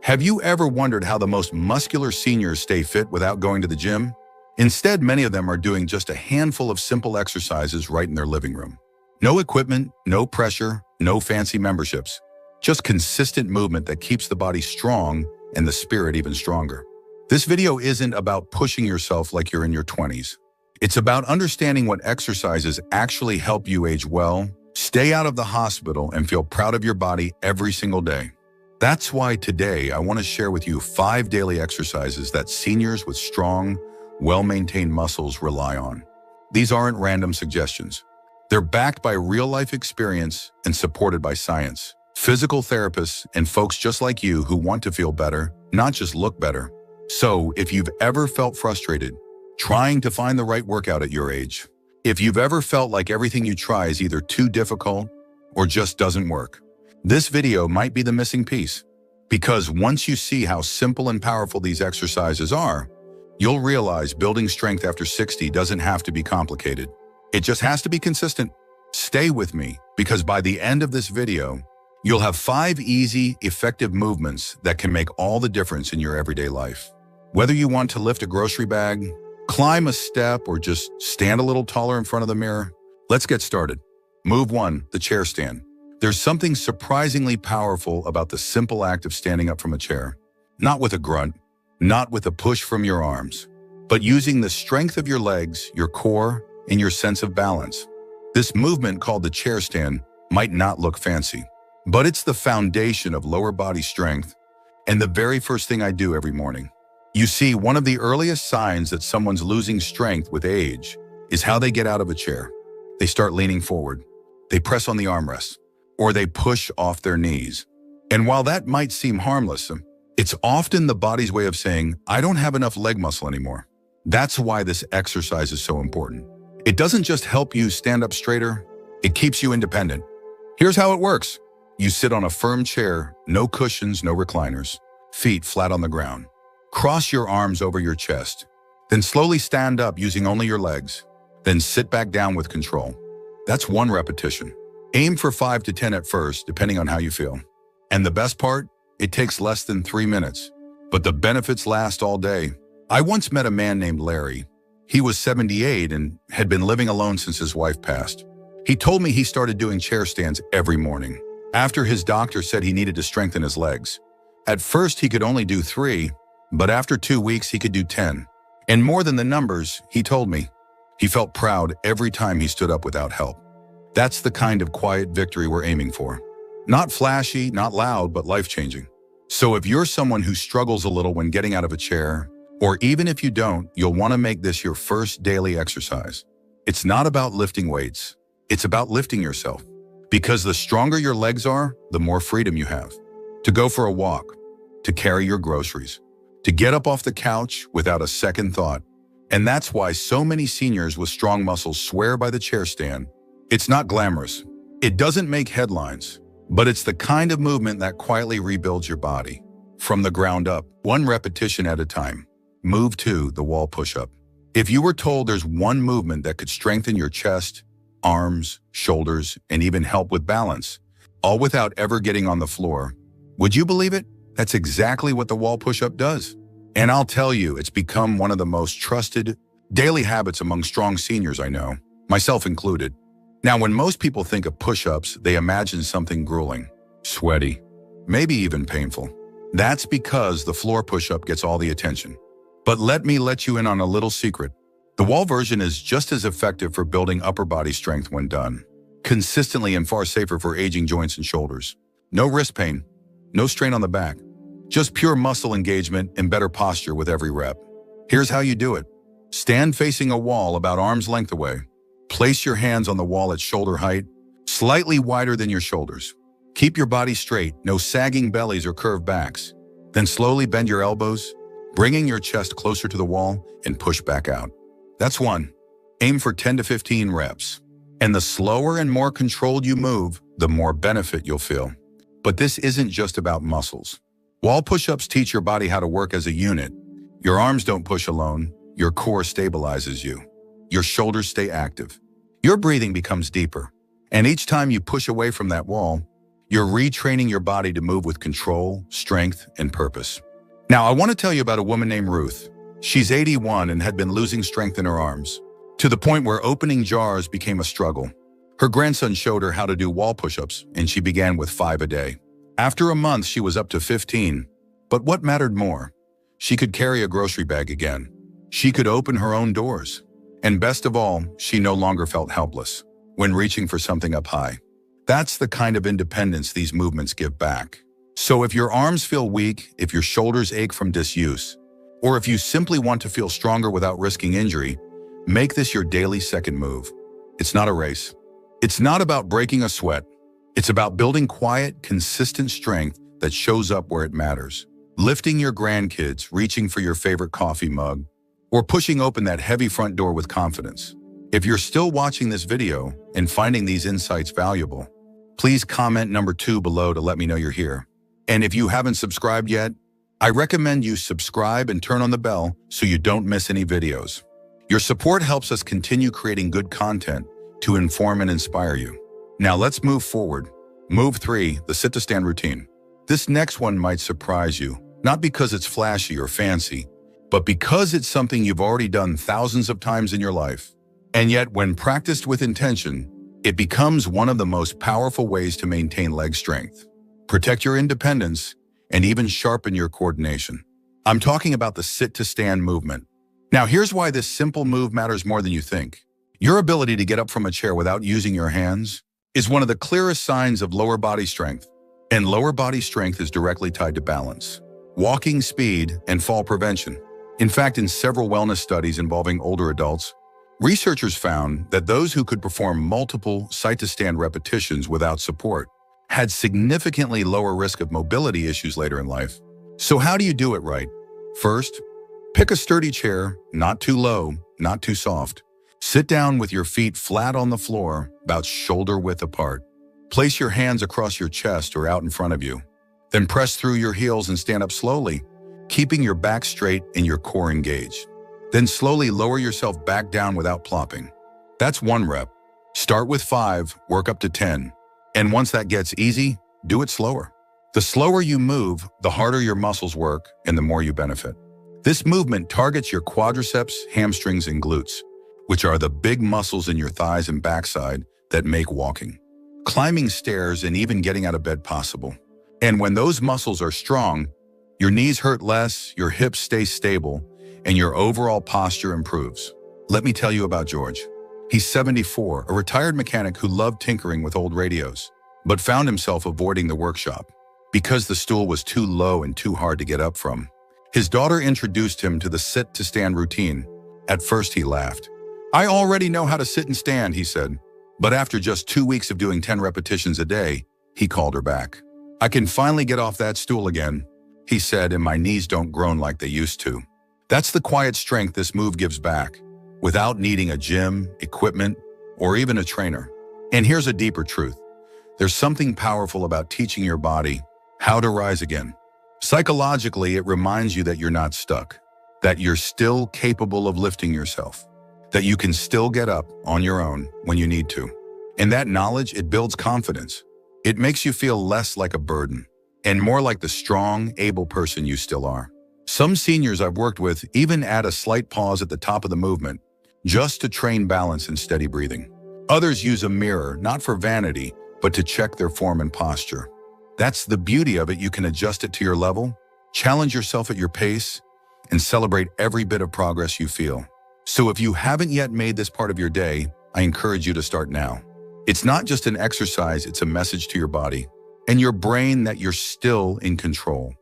Have you ever wondered how the most muscular seniors stay fit without going to the gym? Instead, many of them are doing just a handful of simple exercises right in their living room. No equipment, no pressure, no fancy memberships. Just consistent movement that keeps the body strong and the spirit even stronger. This video isn't about pushing yourself like you're in your 20s. It's about understanding what exercises actually help you age well, stay out of the hospital, and feel proud of your body every single day. That's why today I want to share with you 5 daily exercises that seniors with strong, well-maintained muscles rely on. These aren't random suggestions. They're backed by real-life experience and supported by science, physical therapists, and folks just like you who want to feel better, not just look better. So, if you've ever felt frustrated trying to find the right workout at your age, if you've ever felt like everything you try is either too difficult or just doesn't work, this video might be the missing piece. Because once you see how simple and powerful these exercises are, you'll realize building strength after 60 doesn't have to be complicated. It just has to be consistent. Stay with me, because by the end of this video, you'll have 5 easy, effective movements that can make all the difference in your everyday life. Whether you want to lift a grocery bag, climb a step, or just stand a little taller in front of the mirror, let's get started. Move 1, the chair stand. There's something surprisingly powerful about the simple act of standing up from a chair. Not with a grunt, not with a push from your arms, but using the strength of your legs, your core, and your sense of balance. This movement, called the chair stand, might not look fancy, but it's the foundation of lower body strength and the very first thing I do every morning. You see, one of the earliest signs that someone's losing strength with age is how they get out of a chair. They start leaning forward, they press on the armrests, or they push off their knees. And while that might seem harmless, it's often the body's way of saying, I don't have enough leg muscle anymore. That's why this exercise is so important. It doesn't just help you stand up straighter, it keeps you independent. Here's how it works. You sit on a firm chair, no cushions, no recliners, feet flat on the ground. Cross your arms over your chest, then slowly stand up using only your legs, then sit back down with control. That's 1 repetition. Aim for 5 to 10 at first, depending on how you feel. And the best part? It takes less than 3 minutes, but the benefits last all day. I once met a man named Larry. He was 78 and had been living alone since his wife passed. He told me he started doing chair stands every morning, after his doctor said he needed to strengthen his legs. At first, he could only do 3, but after 2 weeks, he could do 10. And more than the numbers, he told me, he felt proud every time he stood up without help. That's the kind of quiet victory we're aiming for. Not flashy, not loud, but life-changing. So if you're someone who struggles a little when getting out of a chair, or even if you don't, you'll want to make this your first daily exercise. It's not about lifting weights. It's about lifting yourself. Because the stronger your legs are, the more freedom you have. To go for a walk, to carry your groceries, to get up off the couch without a second thought. And that's why so many seniors with strong muscles swear by the chair stand. It's not glamorous. It doesn't make headlines, but it's the kind of movement that quietly rebuilds your body. From the ground up, 1 repetition at a time. Move 2, the wall push-up. If you were told there's 1 movement that could strengthen your chest, arms, shoulders, and even help with balance, all without ever getting on the floor, would you believe it? That's exactly what the wall push-up does. And I'll tell you, it's become one of the most trusted daily habits among strong seniors I know, myself included. Now, when most people think of push-ups, they imagine something grueling, sweaty, maybe even painful. That's because the floor push-up gets all the attention. But let me let you in on a little secret. The wall version is just as effective for building upper body strength when done consistently, and far safer for aging joints and shoulders. No wrist pain, no strain on the back, just pure muscle engagement and better posture with every rep. Here's how you do it. Stand facing a wall about arm's length away. Place your hands on the wall at shoulder height, slightly wider than your shoulders. Keep your body straight, no sagging bellies or curved backs. Then slowly bend your elbows, bringing your chest closer to the wall, and push back out. That's 1. Aim for 10 to 15 reps. And the slower and more controlled you move, the more benefit you'll feel. But this isn't just about muscles. Wall push-ups teach your body how to work as a unit. Your arms don't push alone. Your core stabilizes you. Your shoulders stay active. Your breathing becomes deeper. And each time you push away from that wall, You're retraining your body to move with control, strength, and purpose. Now, I want to tell you about a woman named Ruth. She's 81 and had been losing strength in her arms, to the point where opening jars became a struggle. Her grandson showed her how to do wall push-ups, and she began with 5 a day. After a month, she was up to 15. But what mattered more? She could carry a grocery bag again. She could open her own doors. And best of all, she no longer felt helpless when reaching for something up high. That's the kind of independence these movements give back. So if your arms feel weak, if your shoulders ache from disuse, or if you simply want to feel stronger without risking injury, make this your daily second move. It's not a race. It's not about breaking a sweat. It's about building quiet, consistent strength that shows up where it matters. Lifting your grandkids, reaching for your favorite coffee mug, or pushing open that heavy front door with confidence. If you're still watching this video and finding these insights valuable, please comment number 2 below to let me know you're here. And if you haven't subscribed yet, I recommend you subscribe and turn on the bell so you don't miss any videos. Your support helps us continue creating good content to inform and inspire you. Now let's move forward. Move 3, the sit to stand routine. This next one might surprise you, not because it's flashy or fancy, but because it's something you've already done thousands of times in your life. And yet, when practiced with intention, it becomes one of the most powerful ways to maintain leg strength, protect your independence, and even sharpen your coordination. I'm talking about the sit to stand movement. Now, here's why this simple move matters more than you think. Your ability to get up from a chair without using your hands is one of the clearest signs of lower body strength. And lower body strength is directly tied to balance, walking speed, and fall prevention. In fact, in several wellness studies involving older adults, researchers found that those who could perform multiple sit-to-stand repetitions without support had significantly lower risk of mobility issues later in life. So how do you do it right? First, pick a sturdy chair, not too low, not too soft. Sit down with your feet flat on the floor, about shoulder width apart. Place your hands across your chest or out in front of you. Then press through your heels and stand up slowly, keeping your back straight and your core engaged. Then slowly lower yourself back down without plopping. That's 1 rep. Start with 5, work up to 10. And once that gets easy, do it slower. The slower you move, the harder your muscles work and the more you benefit. This movement targets your quadriceps, hamstrings, and glutes, which are the big muscles in your thighs and backside that make walking, climbing stairs, and even getting out of bed possible. And when those muscles are strong, your knees hurt less, your hips stay stable, and your overall posture improves. Let me tell you about George. He's 74, a retired mechanic who loved tinkering with old radios, but found himself avoiding the workshop because the stool was too low and too hard to get up from. His daughter introduced him to the sit-to-stand routine. At first, he laughed. "I already know how to sit and stand," he said. But after just 2 weeks of doing 10 repetitions a day, he called her back. "I can finally get off that stool again," he said, "and my knees don't groan like they used to." That's the quiet strength this move gives back, without needing a gym, equipment, or even a trainer. And here's a deeper truth. There's something powerful about teaching your body how to rise again. Psychologically, it reminds you that you're not stuck, that you're still capable of lifting yourself, that you can still get up on your own when you need to. And that knowledge, it builds confidence. It makes you feel less like a burden and more like the strong, able person you still are. Some seniors I've worked with even add a slight pause at the top of the movement, just to train balance and steady breathing. Others use a mirror, not for vanity, but to check their form and posture. That's the beauty of it. You can adjust it to your level, challenge yourself at your pace, and celebrate every bit of progress you feel. So if you haven't yet made this part of your day, I encourage you to start now. It's not just an exercise, it's a message to your body and your brain that you're still in control,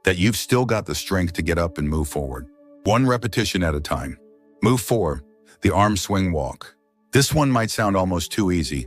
that you've still got the strength to get up and move forward, 1 repetition at a time. Move 4, the arm swing walk. This one might sound almost too easy,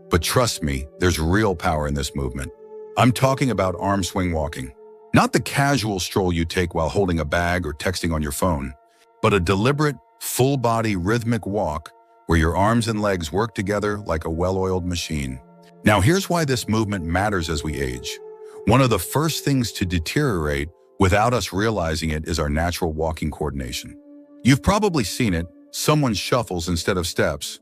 but trust me, there's real power in this movement. I'm talking about arm swing walking, not the casual stroll you take while holding a bag or texting on your phone, but a deliberate, full-body rhythmic walk where your arms and legs work together like a well-oiled machine. Now, here's why this movement matters as we age. One of the first things to deteriorate without us realizing it is our natural walking coordination. You've probably seen it. Someone shuffles instead of steps,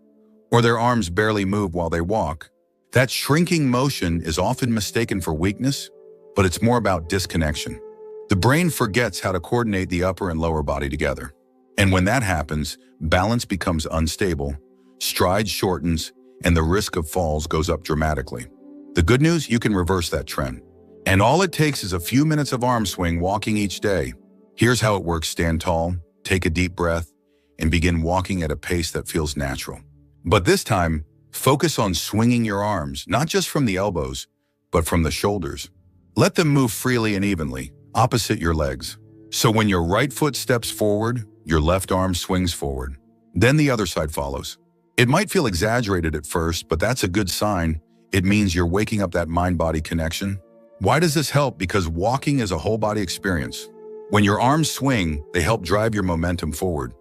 or their arms barely move while they walk. That shrinking motion is often mistaken for weakness, but it's more about disconnection. The brain forgets how to coordinate the upper and lower body together. And when that happens, balance becomes unstable, stride shortens, and the risk of falls goes up dramatically. The good news, you can reverse that trend. And all it takes is a few minutes of arm swing walking each day. Here's how it works. Stand tall, take a deep breath, and begin walking at a pace that feels natural. But this time, focus on swinging your arms, not just from the elbows, but from the shoulders. Let them move freely and evenly, opposite your legs. So when your right foot steps forward, your left arm swings forward. Then the other side follows. It might feel exaggerated at first, but that's a good sign. It means you're waking up that mind-body connection. Why does this help? Because walking is a whole-body experience. When your arms swing, they help drive your momentum forward.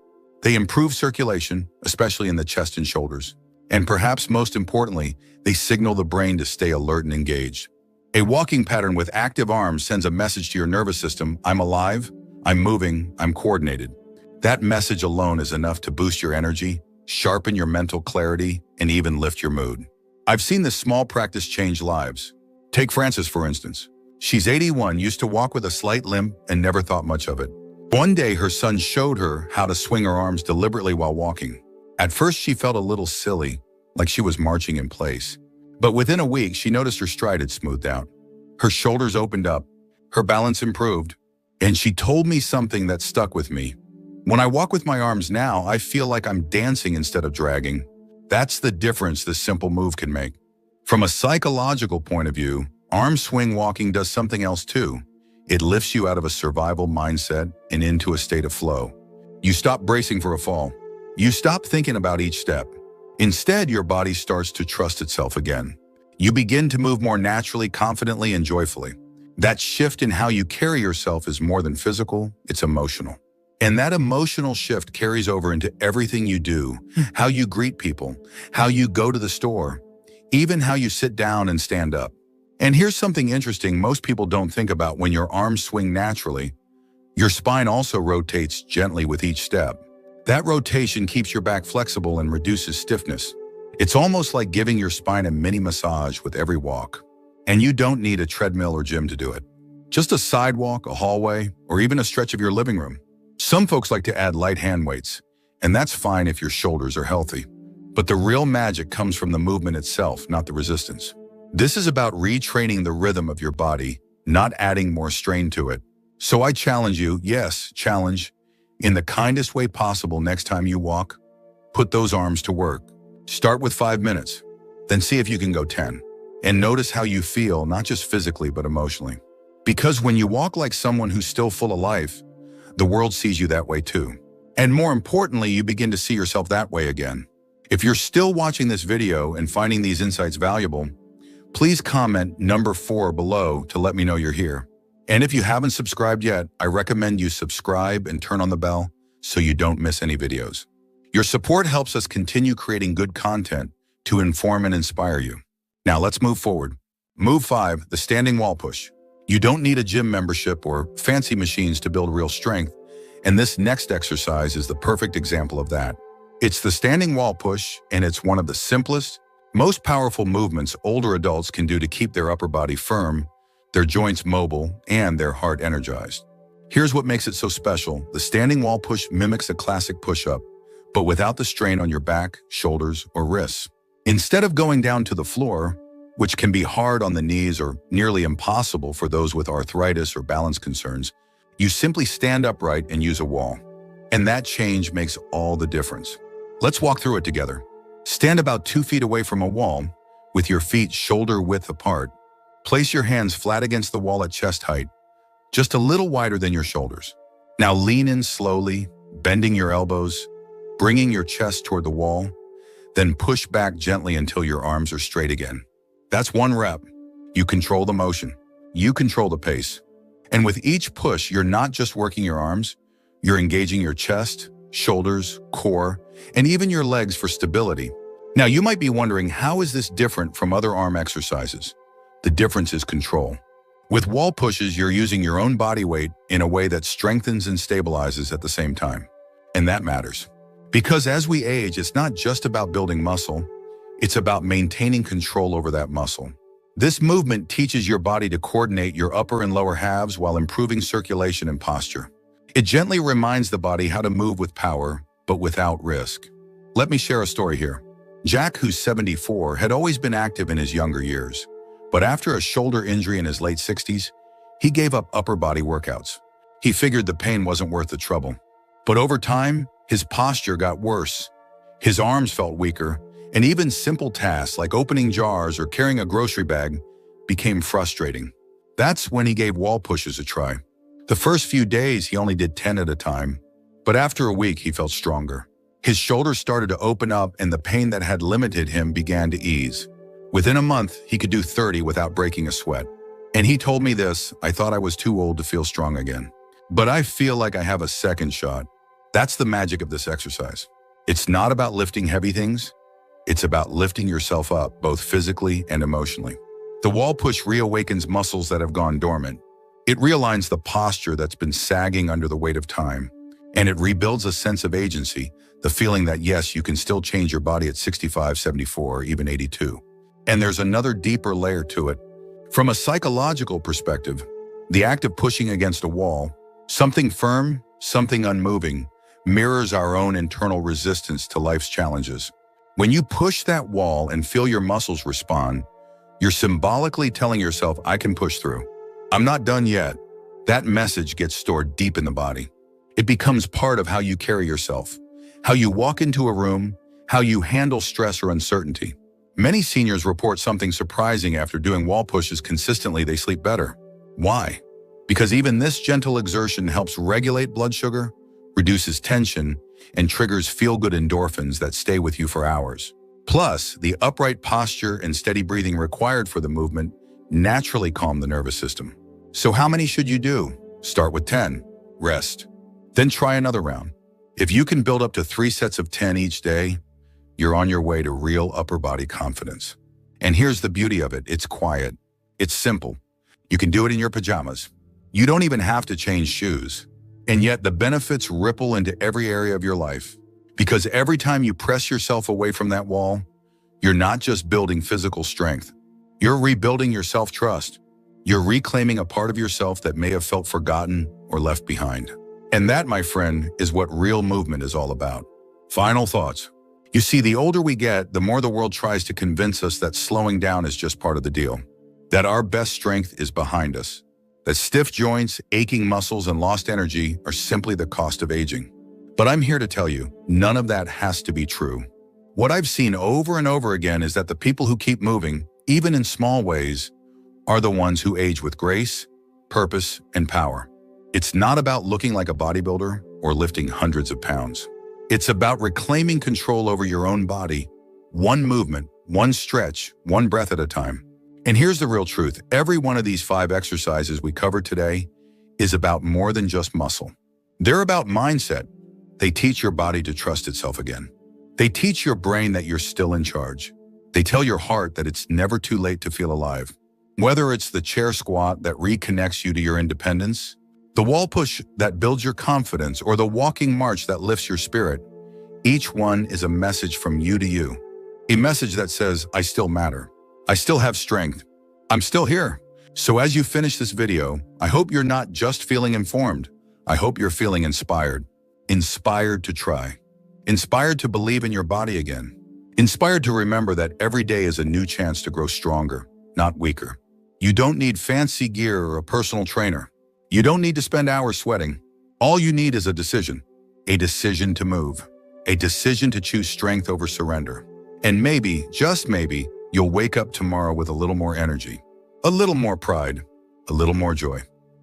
They improve circulation, especially in the chest and shoulders. And perhaps most importantly, they signal the brain to stay alert and engaged. A walking pattern with active arms sends a message to your nervous system: I'm alive, I'm moving, I'm coordinated. That message alone is enough to boost your energy, sharpen your mental clarity, and even lift your mood. I've seen this small practice change lives. Take Frances, for instance. She's 81, used to walk with a slight limp and never thought much of it. One day, her son showed her how to swing her arms deliberately while walking. At first, she felt a little silly, like she was marching in place. But within a week, she noticed her stride had smoothed out. Her shoulders opened up, her balance improved, and she told me something that stuck with me. When I walk with my arms now, I feel like I'm dancing instead of dragging. That's the difference this simple move can make. From a psychological point of view, arm swing walking does something else too. It lifts you out of a survival mindset and into a state of flow. You stop bracing for a fall. You stop thinking about each step. Instead, your body starts to trust itself again. You begin to move more naturally, confidently, and joyfully. That shift in how you carry yourself is more than physical, it's emotional. And that emotional shift carries over into everything you do, how you greet people, how you go to the store, even how you sit down and stand up. And here's something interesting most people don't think about: when your arms swing naturally, your spine also rotates gently with each step. That rotation keeps your back flexible and reduces stiffness. It's almost like giving your spine a mini massage with every walk. And you don't need a treadmill or gym to do it. Just a sidewalk, a hallway, or even a stretch of your living room. Some folks like to add light hand weights, and that's fine if your shoulders are healthy. But the real magic comes from the movement itself, not the resistance. This is about retraining the rhythm of your body, not adding more strain to it. So I challenge you, yes, challenge, in the kindest way possible next time you walk, put those arms to work. Start with 5 minutes, then see if you can go 10. And notice how you feel, not just physically, but emotionally. Because when you walk like someone who's still full of life, the world sees you that way too. And more importantly, you begin to see yourself that way again. If you're still watching this video and finding these insights valuable, please comment number 4 below to let me know you're here. And if you haven't subscribed yet, I recommend you subscribe and turn on the bell so you don't miss any videos. Your support helps us continue creating good content to inform and inspire you. Now let's move forward. Move 5, the standing wall push. You don't need a gym membership or fancy machines to build real strength, and this next exercise is the perfect example of that. It's the standing wall push, and it's one of the simplest, most powerful movements older adults can do to keep their upper body firm, their joints mobile, and their heart energized. Here's what makes it so special. The standing wall push mimics a classic push-up, but without the strain on your back, shoulders, or wrists. Instead of going down to the floor, which can be hard on the knees or nearly impossible for those with arthritis or balance concerns, you simply stand upright and use a wall. And that change makes all the difference. Let's walk through it together. Stand about 2 feet away from a wall, with your feet shoulder width apart. Place your hands flat against the wall at chest height, just a little wider than your shoulders. Now lean in slowly, bending your elbows, bringing your chest toward the wall, then push back gently until your arms are straight again. That's 1 rep. You control the motion. You control the pace. And with each push, you're not just working your arms, you're engaging your chest, shoulders, core, and even your legs for stability. Now, you might be wondering, how is this different from other arm exercises? The difference is control. With wall pushes, you're using your own body weight in a way that strengthens and stabilizes at the same time. And that matters. Because as we age, it's not just about building muscle, It's about maintaining control over that muscle. This movement teaches your body to coordinate your upper and lower halves while improving circulation and posture. It gently reminds the body how to move with power, but without risk. Let me share a story here. Jack, who's 74, had always been active in his younger years. But after a shoulder injury in his late 60s, he gave up upper body workouts. He figured the pain wasn't worth the trouble. But over time, his posture got worse. His arms felt weaker, and even simple tasks like opening jars or carrying a grocery bag became frustrating. That's when he gave wall pushes a try. The first few days, he only did 10 at a time. But after a week, he felt stronger. His shoulders started to open up and the pain that had limited him began to ease. Within a month, he could do 30 without breaking a sweat. And he told me this: "I thought I was too old to feel strong again. But I feel like I have a second shot." That's the magic of this exercise. It's not about lifting heavy things. It's about lifting yourself up, both physically and emotionally. The wall push reawakens muscles that have gone dormant. It realigns the posture that's been sagging under the weight of time. And it rebuilds a sense of agency, the feeling that yes, you can still change your body at 65, 74, even 82. And there's another deeper layer to it. From a psychological perspective, the act of pushing against a wall, something firm, something unmoving, mirrors our own internal resistance to life's challenges. When you push that wall and feel your muscles respond, you're symbolically telling yourself, "I can push through. I'm not done yet." That message gets stored deep in the body. It becomes part of how you carry yourself, how you walk into a room, how you handle stress or uncertainty. Many seniors report something surprising: after doing wall pushes consistently, they sleep better. Why? Because even this gentle exertion helps regulate blood sugar, reduces tension, and triggers feel-good endorphins that stay with you for hours. Plus, the upright posture and steady breathing required for the movement naturally calm the nervous system. So how many should you do? Start with 10. Rest. Then try another round. If you can build up to 3 sets of 10 each day, you're on your way to real upper body confidence. And here's the beauty of it: it's quiet. It's simple. You can do it in your pajamas. You don't even have to change shoes. And yet the benefits ripple into every area of your life. Because every time you press yourself away from that wall, you're not just building physical strength. You're rebuilding your self-trust. You're reclaiming a part of yourself that may have felt forgotten or left behind. And that, my friend, is what real movement is all about. Final thoughts. You see, the older we get, the more the world tries to convince us that slowing down is just part of the deal. That our best strength is behind us. That stiff joints, aching muscles, and lost energy are simply the cost of aging. But I'm here to tell you, none of that has to be true. What I've seen over and over again is that the people who keep moving, even in small ways, are the ones who age with grace, purpose, and power. It's not about looking like a bodybuilder or lifting hundreds of pounds. It's about reclaiming control over your own body, one movement, one stretch, one breath at a time. And here's the real truth: every one of these 5 exercises we covered today is about more than just muscle. They're about mindset. They teach your body to trust itself again. They teach your brain that you're still in charge. They tell your heart that it's never too late to feel alive. Whether it's the chair squat that reconnects you to your independence, the wall push that builds your confidence, or the walking march that lifts your spirit, each one is a message from you to you. A message that says, "I still matter. I still have strength. I'm still here." So as you finish this video, I hope you're not just feeling informed. I hope you're feeling inspired. Inspired to try. Inspired to believe in your body again. Inspired to remember that every day is a new chance to grow stronger, not weaker. You don't need fancy gear or a personal trainer. You don't need to spend hours sweating. All you need is a decision. A decision to move. A decision to choose strength over surrender. And maybe, just maybe, you'll wake up tomorrow with a little more energy, a little more pride, a little more joy.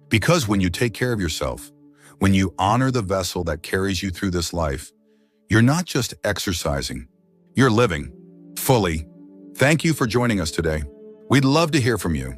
Because when you take care of yourself, when you honor the vessel that carries you through this life, you're not just exercising, you're living fully. Thank you for joining us today. We'd love to hear from you.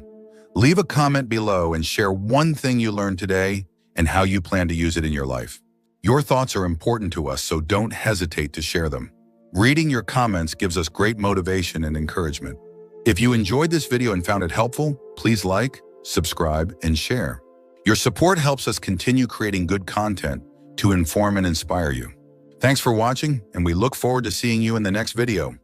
Leave a comment below and share one thing you learned today and how you plan to use it in your life. Your thoughts are important to us, so don't hesitate to share them. Reading your comments gives us great motivation and encouragement. If you enjoyed this video and found it helpful, please like, subscribe, and share. Your support helps us continue creating good content to inform and inspire you. Thanks for watching, and we look forward to seeing you in the next video.